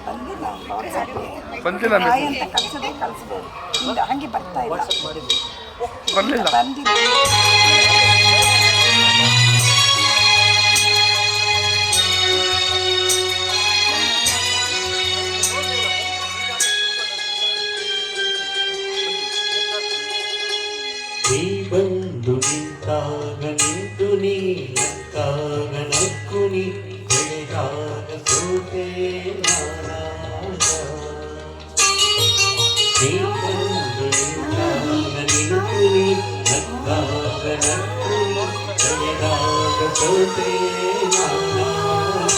ಬಂದಿಲ್ಲ ವಾಟ್ಸಪ್ಗೆ ಬಂದಿಲ್ಲ ಹಾಯ್ ಅಂತ ಕಳಿಸೋದೇ ಕಳಿಸ್ಬೋದು. ಇಲ್ಲ ಹಂಗೆ ಬರ್ತಾ ಇಲ್ಲ, ಬರಲಿಲ್ಲ. ಬಂದಿಲ್ಲ. ನೀ ಬಂದು ನಿಂತಾಗ ನಿಂತು ನೀ ನಕ್ಕಾಗ ನಕ್ಕು ನೀ ಬೆಳೆದಾಗ ಸೋತೆ ನಾನಾಗ. ನೀ ಬಂದು ನಿಂತಾಗ ನಿಂತು ನೀ ನಕ್ಕಾಗ ನಕ್ಕು ನೀ ಬೆಳೆದಾಗ ಸೋತೆ ನಾನಾಗ.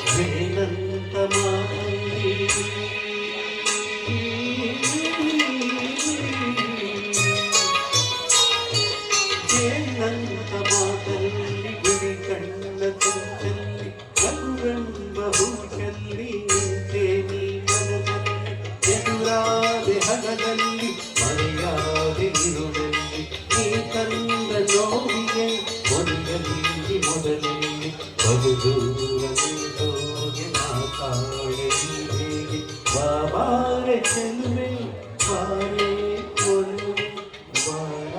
ವೇನಂತ ಮಾತಲ್ಲಿ ವೇನಂತ ಮಾತಲ್ಲಿ ಗುಡಿ ಕಣ್ಣ ತುಂಚಲ್ಲಿ ಕರುವೆಂಬ ಹೂಚಲ್ಲಿ ನಿಂತೆ ನೀ ಮನದಲ್ಲಿ ಎದುರಾದೆ ಹಣದಲ್ಲಿ ಮರೆಯಾದೆ ಇರುವಲ್ಲಿ ನೀ ತಂದ ನೋವಿಗೆ ಮೊದಲಲ್ಲಿ ಮೊದಲಲ್ಲಿ ಬಹುದೂರ ಬಾಬಾರೆ ಚೆಲುವೆ ಬಾರೆ ಒಲುವೆ ಬಾರ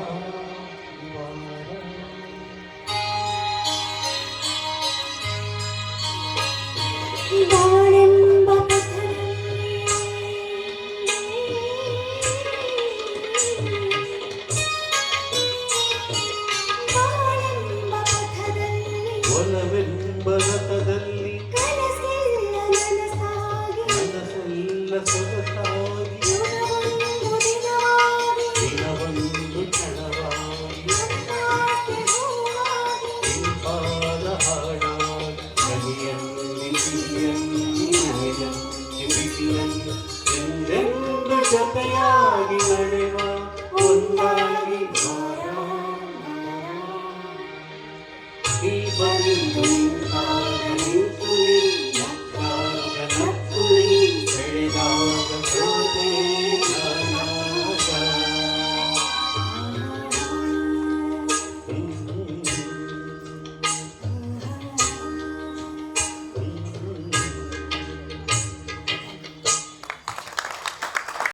ಬಾಳೆಂಬ ಪಥದಲ್ಲಿ ಒಲವೆಂಬ ರಥದಲ್ಲಿ